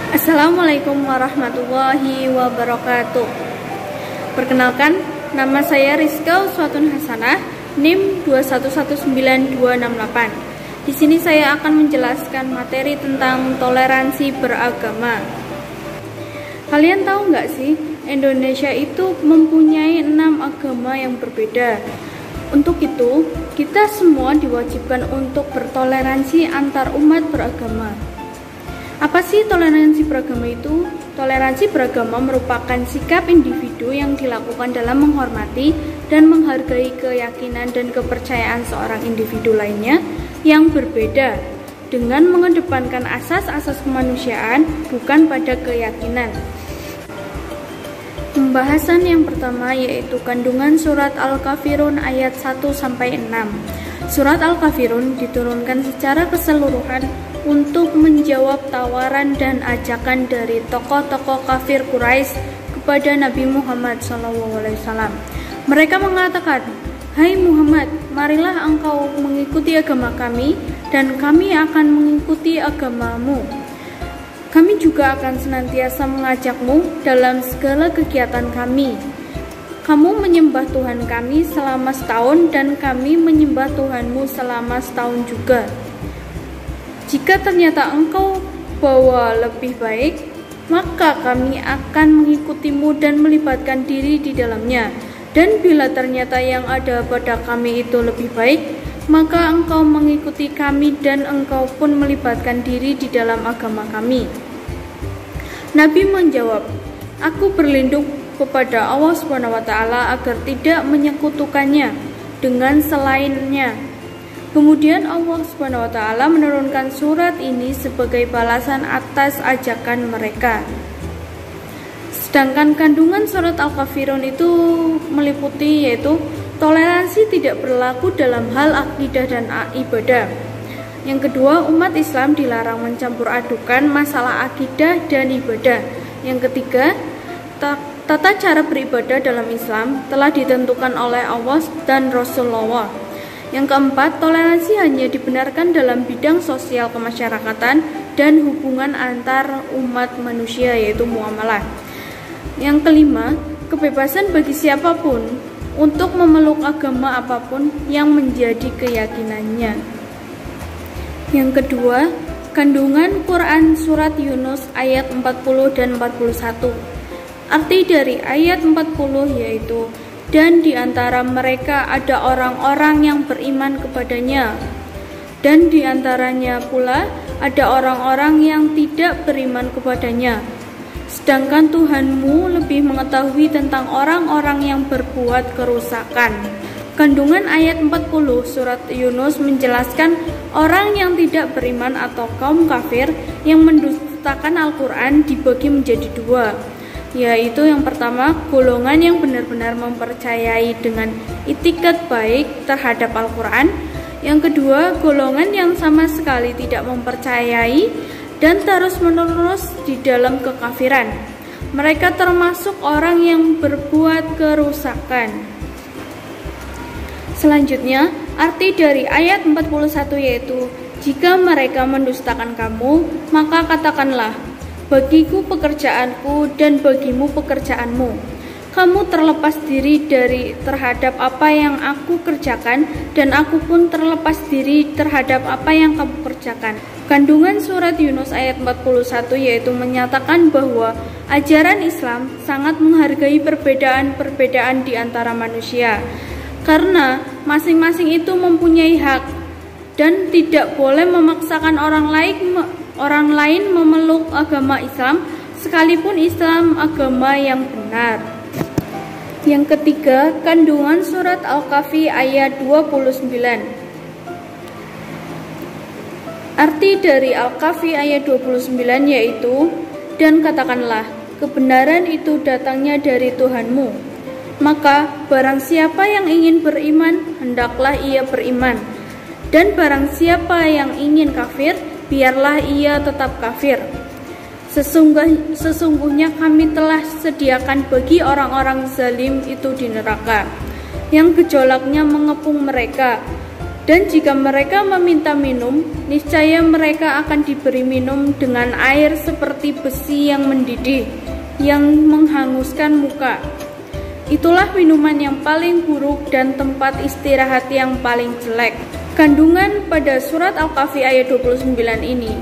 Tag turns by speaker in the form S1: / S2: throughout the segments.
S1: Assalamualaikum warahmatullahi wabarakatuh. Perkenalkan, nama saya Rizka Uswatun Hasanah, NIM 2119268. Di sini saya akan menjelaskan materi tentang toleransi beragama. Kalian tahu nggak sih, Indonesia itu mempunyai 6 agama yang berbeda. Untuk itu, kita semua diwajibkan untuk bertoleransi antar umat beragama. Apa sih toleransi beragama itu? Toleransi beragama merupakan sikap individu yang dilakukan dalam menghormati dan menghargai keyakinan dan kepercayaan seorang individu lainnya yang berbeda dengan mengedepankan asas-asas kemanusiaan bukan pada keyakinan. Pembahasan yang pertama yaitu kandungan surat Al-Kafirun ayat 1-6. Surat Al-Kafirun diturunkan secara keseluruhan untuk menjawab tawaran dan ajakan dari tokoh-tokoh kafir Quraisy kepada Nabi Muhammad SAW. Mereka mengatakan, "Hai Muhammad, marilah engkau mengikuti agama kami dan kami akan mengikuti agamamu. Kami juga akan senantiasa mengajakmu dalam segala kegiatan kami. Kamu menyembah Tuhan kami selama setahun dan kami menyembah Tuhanmu selama setahun juga. Jika ternyata engkau bawa lebih baik, maka kami akan mengikutimu dan melibatkan diri di dalamnya. Dan bila ternyata yang ada pada kami itu lebih baik, maka engkau mengikuti kami dan engkau pun melibatkan diri di dalam agama kami." Nabi menjawab, "Aku berlindung kepada Allah SWT agar tidak menyekutukannya dengan selainnya." Kemudian Allah SWT menurunkan surat ini sebagai balasan atas ajakan mereka. Sedangkan kandungan surat Al-Kafirun itu meliputi yaitu toleransi tidak berlaku dalam hal akidah dan ibadah. Yang kedua, umat Islam dilarang mencampur adukan masalah akidah dan ibadah. Yang ketiga, tata cara beribadah dalam Islam telah ditentukan oleh Allah dan Rasulullah. Yang keempat, toleransi hanya dibenarkan dalam bidang sosial kemasyarakatan dan hubungan antar umat manusia yaitu muamalah. Yang kelima, kebebasan bagi siapapun untuk memeluk agama apapun yang menjadi keyakinannya. Yang kedua, kandungan Quran surat Yunus ayat 40 dan 41. Arti dari ayat 40 yaitu, "Dan di antara mereka ada orang-orang yang beriman kepadanya, dan di antaranya pula ada orang-orang yang tidak beriman kepadanya. Sedangkan Tuhanmu lebih mengetahui tentang orang-orang yang berbuat kerusakan." Kandungan ayat 40 surat Yunus menjelaskan orang yang tidak beriman atau kaum kafir yang mendustakan Al-Quran dibagi menjadi dua, yaitu yang pertama, golongan yang benar-benar mempercayai dengan itikat baik terhadap Al-Quran. Yang kedua, golongan yang sama sekali tidak mempercayai dan terus-menerus di dalam kekafiran. Mereka termasuk orang yang berbuat kerusakan. Selanjutnya, arti dari ayat 41 yaitu, "Jika mereka mendustakan kamu, maka katakanlah, bagiku pekerjaanku dan bagimu pekerjaanmu. Kamu terlepas diri terhadap apa yang aku kerjakan dan aku pun terlepas diri terhadap apa yang kamu kerjakan." Kandungan surat Yunus ayat 41 yaitu menyatakan bahwa ajaran Islam sangat menghargai perbedaan-perbedaan di antara manusia, karena masing-masing itu mempunyai hak dan tidak boleh memaksakan orang lain memeluk agama Islam sekalipun Islam agama yang benar. Yang ketiga, kandungan surat Al-Kahfi ayat 29. Arti dari Al-Kahfi ayat 29 yaitu, "Dan katakanlah, kebenaran itu datangnya dari Tuhanmu. Maka barang siapa yang ingin beriman, hendaklah ia beriman. Dan barang siapa yang ingin kafir, biarlah ia tetap kafir. Sesungguhnya kami telah sediakan bagi orang-orang zalim itu di neraka, yang gejolaknya mengepung mereka. Dan jika mereka meminta minum, niscaya mereka akan diberi minum dengan air seperti besi yang mendidih, yang menghanguskan muka. Itulah minuman yang paling buruk dan tempat istirahat yang paling jelek. Kandungan pada surat Al-Kahfi ayat 29 ini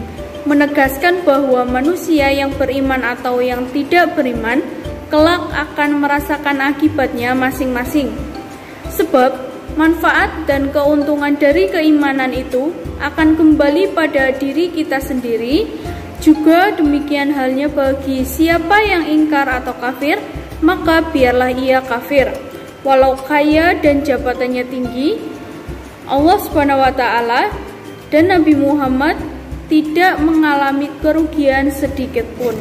S1: menegaskan bahwa manusia yang beriman atau yang tidak beriman kelak akan merasakan akibatnya masing-masing. Sebab manfaat dan keuntungan dari keimanan itu akan kembali pada diri kita sendiri. Juga demikian halnya bagi siapa yang ingkar atau kafir, maka biarlah ia kafir. Walau kaya dan jabatannya tinggi, Allah SWT dan Nabi Muhammad tidak mengalami kerugian sedikit pun.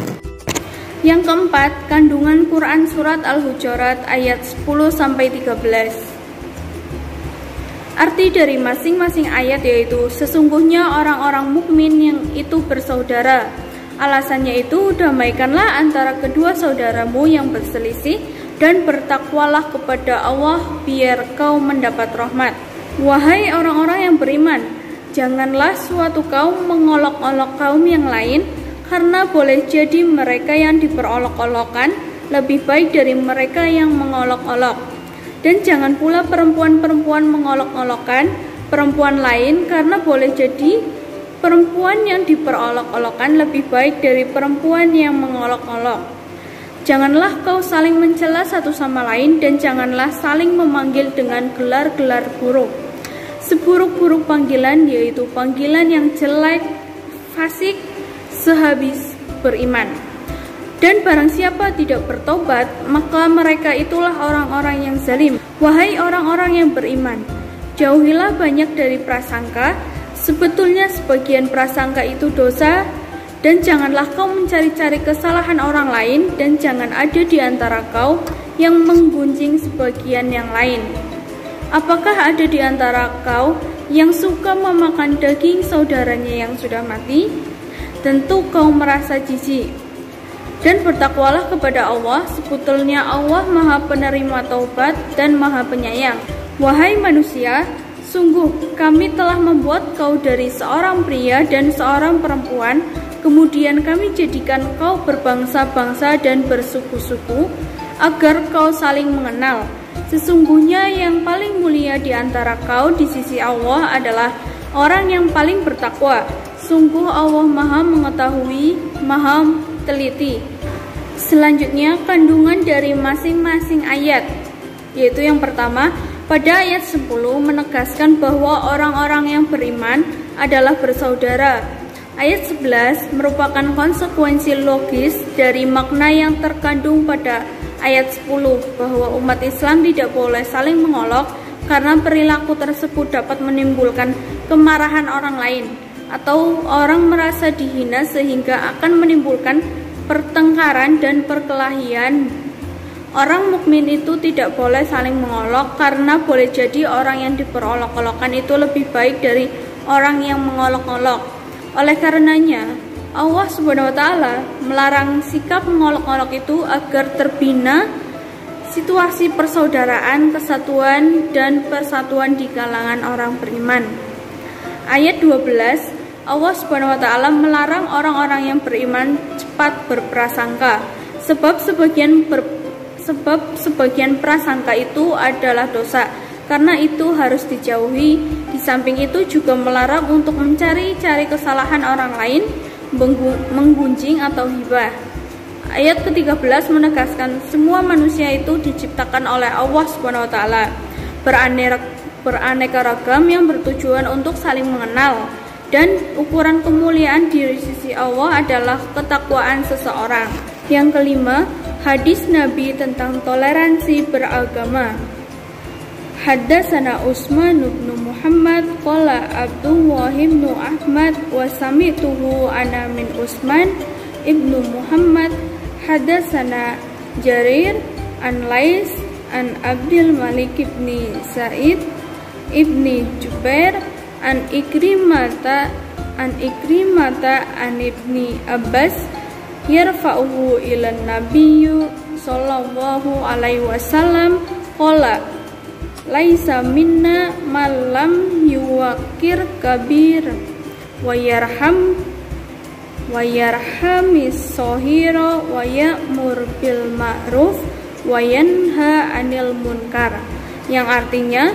S1: Yang keempat, kandungan Quran surat Al-Hujurat ayat 10-13. Arti dari masing-masing ayat yaitu sesungguhnya orang-orang mukmin yang itu bersaudara. Alasannya itu, damaikanlah antara kedua saudaramu yang berselisih dan bertakwalah kepada Allah biar kau mendapat rahmat. Wahai orang-orang yang beriman, janganlah suatu kaum mengolok-olok kaum yang lain, karena boleh jadi mereka yang diperolok-olokkan lebih baik dari mereka yang mengolok-olok. Dan jangan pula perempuan-perempuan mengolok-olokkan perempuan lain, karena boleh jadi perempuan yang diperolok-olokkan lebih baik dari perempuan yang mengolok-olok. Janganlah kau saling mencela satu sama lain, dan janganlah saling memanggil dengan gelar-gelar buruk. Seburuk-buruk panggilan yaitu panggilan yang jelek, fasik, sehabis beriman. Dan barang siapa tidak bertobat, maka mereka itulah orang-orang yang zalim. Wahai orang-orang yang beriman, jauhilah banyak dari prasangka. Sebetulnya sebagian prasangka itu dosa. Dan janganlah kau mencari-cari kesalahan orang lain, dan jangan ada di antara kau yang menggunjing sebagian yang lain. Apakah ada di antara kau yang suka memakan daging saudaranya yang sudah mati? Tentu kau merasa jijik. Dan bertakwalah kepada Allah, sebetulnya Allah Maha Penerima Taubat dan Maha Penyayang. Wahai manusia, sungguh kami telah membuat kau dari seorang pria dan seorang perempuan, kemudian kami jadikan kau berbangsa-bangsa dan bersuku-suku, agar kau saling mengenal. Sesungguhnya yang paling mulia di antara kau di sisi Allah adalah orang yang paling bertakwa. Sungguh Allah Maha Mengetahui, Maha Teliti. Selanjutnya, kandungan dari masing-masing ayat, yaitu yang pertama, pada ayat 10 menegaskan bahwa orang-orang yang beriman adalah bersaudara. Ayat 11 merupakan konsekuensi logis dari makna yang terkandung pada ayat 10, bahwa umat Islam tidak boleh saling mengolok karena perilaku tersebut dapat menimbulkan kemarahan orang lain atau orang merasa dihina sehingga akan menimbulkan pertengkaran dan perkelahian. Orang mukmin itu tidak boleh saling mengolok, karena boleh jadi orang yang diperolok-olokkan itu lebih baik dari orang yang mengolok-olok. Oleh karenanya, Allah SWT melarang sikap mengolok-olok itu agar terbina situasi persaudaraan, kesatuan, dan persatuan di kalangan orang beriman. Ayat 12, Allah SWT melarang orang-orang yang beriman cepat berprasangka, sebab sebagian prasangka itu adalah dosa, karena itu harus dijauhi. Di samping itu juga melarang untuk mencari-cari kesalahan orang lain, menggunjing atau hibah. Ayat ke-13 menegaskan semua manusia itu diciptakan oleh Allah SWT, beraneka ragam yang bertujuan untuk saling mengenal. Dan ukuran kemuliaan di sisi Allah adalah ketakwaan seseorang. Yang kelima, hadis Nabi tentang toleransi beragama. Haddatsana Utsman bin Muhammad qala Abdullah bin Ahmad wa sami'tuhu ana min Utsman ibnu Muhammad haddatsana Jarir an Lais an Abdul Malik ibni Sa'id ibni Jubair an Ikrimata an ibni Abbas yarfa'uhu ila nabiyyu sallallahu alaihi wasallam qala laisa minna malam yuwakir kabir wa yarhamis sohiro wa ya'mur bil ma'ruf wa yanha 'anil munkar, yang artinya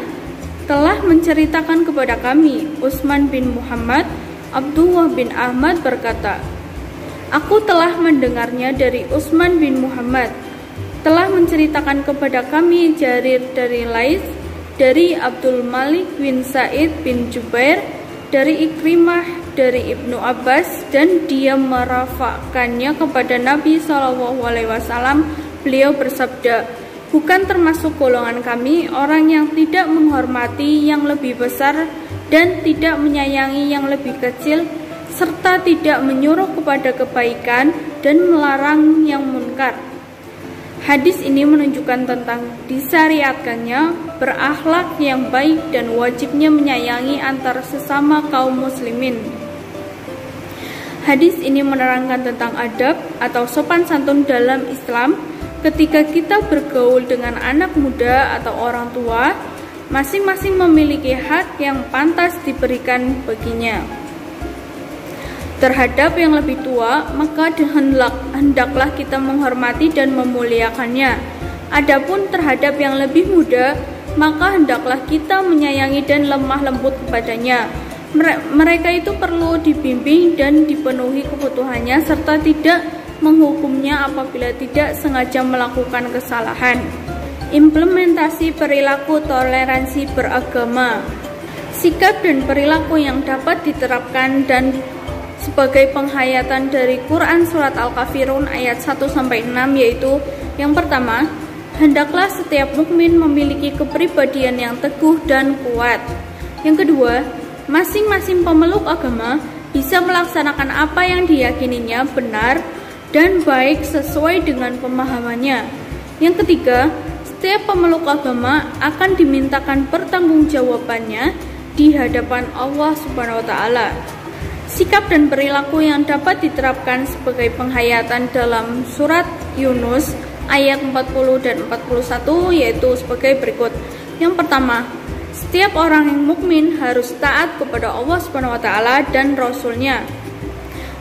S1: telah menceritakan kepada kami Utsman bin Muhammad, Abdullah bin Ahmad berkata, aku telah mendengarnya dari Utsman bin Muhammad, telah menceritakan kepada kami Jarir dari Lais, dari Abdul Malik bin Sa'id bin Jubair, dari Ikrimah, dari Ibnu Abbas, dan dia merafakkannya kepada Nabi SAW. Beliau bersabda, bukan termasuk golongan kami orang yang tidak menghormati yang lebih besar dan tidak menyayangi yang lebih kecil, serta tidak menyuruh kepada kebaikan dan melarang yang munkar. Hadis ini menunjukkan tentang disyariatkannya berakhlak yang baik dan wajibnya menyayangi antara sesama kaum muslimin. Hadis ini menerangkan tentang adab atau sopan santun dalam Islam ketika kita bergaul dengan anak muda atau orang tua. Masing-masing memiliki hak yang pantas diberikan baginya. Terhadap yang lebih tua, maka hendaklah kita menghormati dan memuliakannya. Adapun terhadap yang lebih muda, maka hendaklah kita menyayangi dan lemah lembut kepadanya. Mereka itu perlu dibimbing dan dipenuhi kebutuhannya, serta tidak menghukumnya apabila tidak sengaja melakukan kesalahan. Implementasi perilaku toleransi beragama. Sikap dan perilaku yang dapat diterapkan dan sebagai penghayatan dari Quran Surat Al-Kafirun ayat 1-6, yaitu yang pertama, hendaklah setiap mukmin memiliki kepribadian yang teguh dan kuat. Yang kedua, masing-masing pemeluk agama bisa melaksanakan apa yang diyakininya benar dan baik sesuai dengan pemahamannya. Yang ketiga, setiap pemeluk agama akan dimintakan pertanggungjawabannya di hadapan Allah Subhanahu wa taala. Sikap dan perilaku yang dapat diterapkan sebagai penghayatan dalam surat Yunus ayat 40 dan 41 yaitu sebagai berikut. Yang pertama, setiap orang yang mukmin harus taat kepada Allah Subhanahu wa taala dan Rasul-Nya.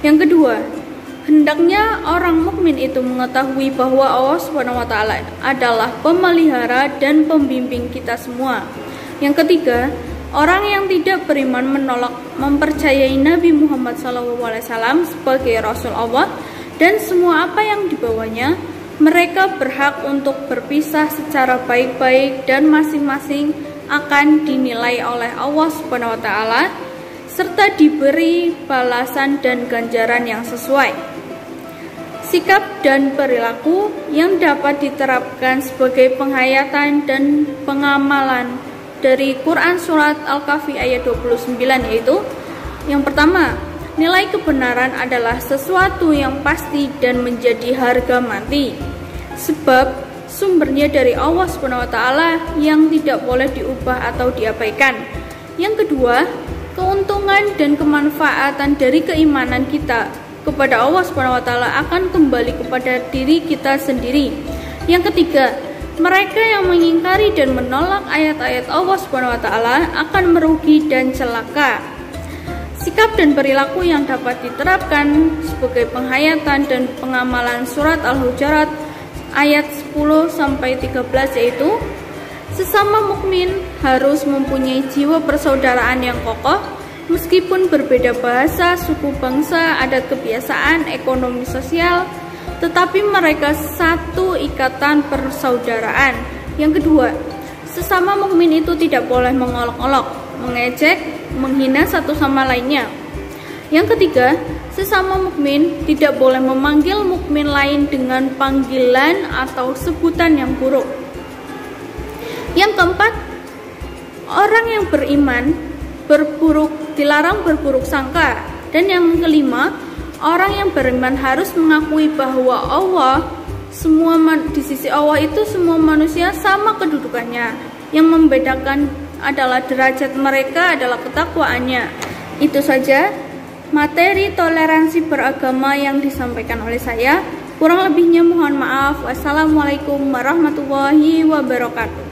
S1: Yang kedua, hendaknya orang mukmin itu mengetahui bahwa Allah Subhanahu wa taala adalah pemelihara dan pembimbing kita semua. Yang ketiga, orang yang tidak beriman menolak mempercayai Nabi Muhammad SAW sebagai Rasul Allah dan semua apa yang dibawanya. Mereka berhak untuk berpisah secara baik-baik dan masing-masing akan dinilai oleh Allah Subhanahu wa taala serta diberi balasan dan ganjaran yang sesuai. Sikap dan perilaku yang dapat diterapkan sebagai penghayatan dan pengamalan dari Quran Surat Al-Kahfi ayat 29 yaitu yang pertama, nilai kebenaran adalah sesuatu yang pasti dan menjadi harga mati, sebab sumbernya dari Allah Subhanahu wa taala yang tidak boleh diubah atau diabaikan. Yang kedua, keuntungan dan kemanfaatan dari keimanan kita kepada Allah Subhanahu wa taala akan kembali kepada diri kita sendiri. Yang ketiga, mereka yang mengingkari dan menolak ayat-ayat Allah Subhanahu wa taala akan merugi dan celaka. Sikap dan perilaku yang dapat diterapkan sebagai penghayatan dan pengamalan surat Al-Hujurat ayat 10-13 yaitu sesama mukmin harus mempunyai jiwa persaudaraan yang kokoh meskipun berbeda bahasa, suku, bangsa, adat, kebiasaan, ekonomi, sosial, tetapi mereka satu ikatan persaudaraan. Yang kedua, sesama mukmin itu tidak boleh mengolok-olok, mengejek, menghina satu sama lainnya. Yang ketiga, sesama mukmin tidak boleh memanggil mukmin lain dengan panggilan atau sebutan yang buruk. Yang keempat, orang yang beriman dilarang berburuk sangka. Dan yang kelima, orang yang beriman harus mengakui bahwa di sisi Allah itu semua manusia sama kedudukannya. Yang membedakan adalah derajat mereka adalah ketakwaannya. Itu saja materi toleransi beragama yang disampaikan oleh saya. Kurang lebihnya mohon maaf. Wassalamualaikum warahmatullahi wabarakatuh.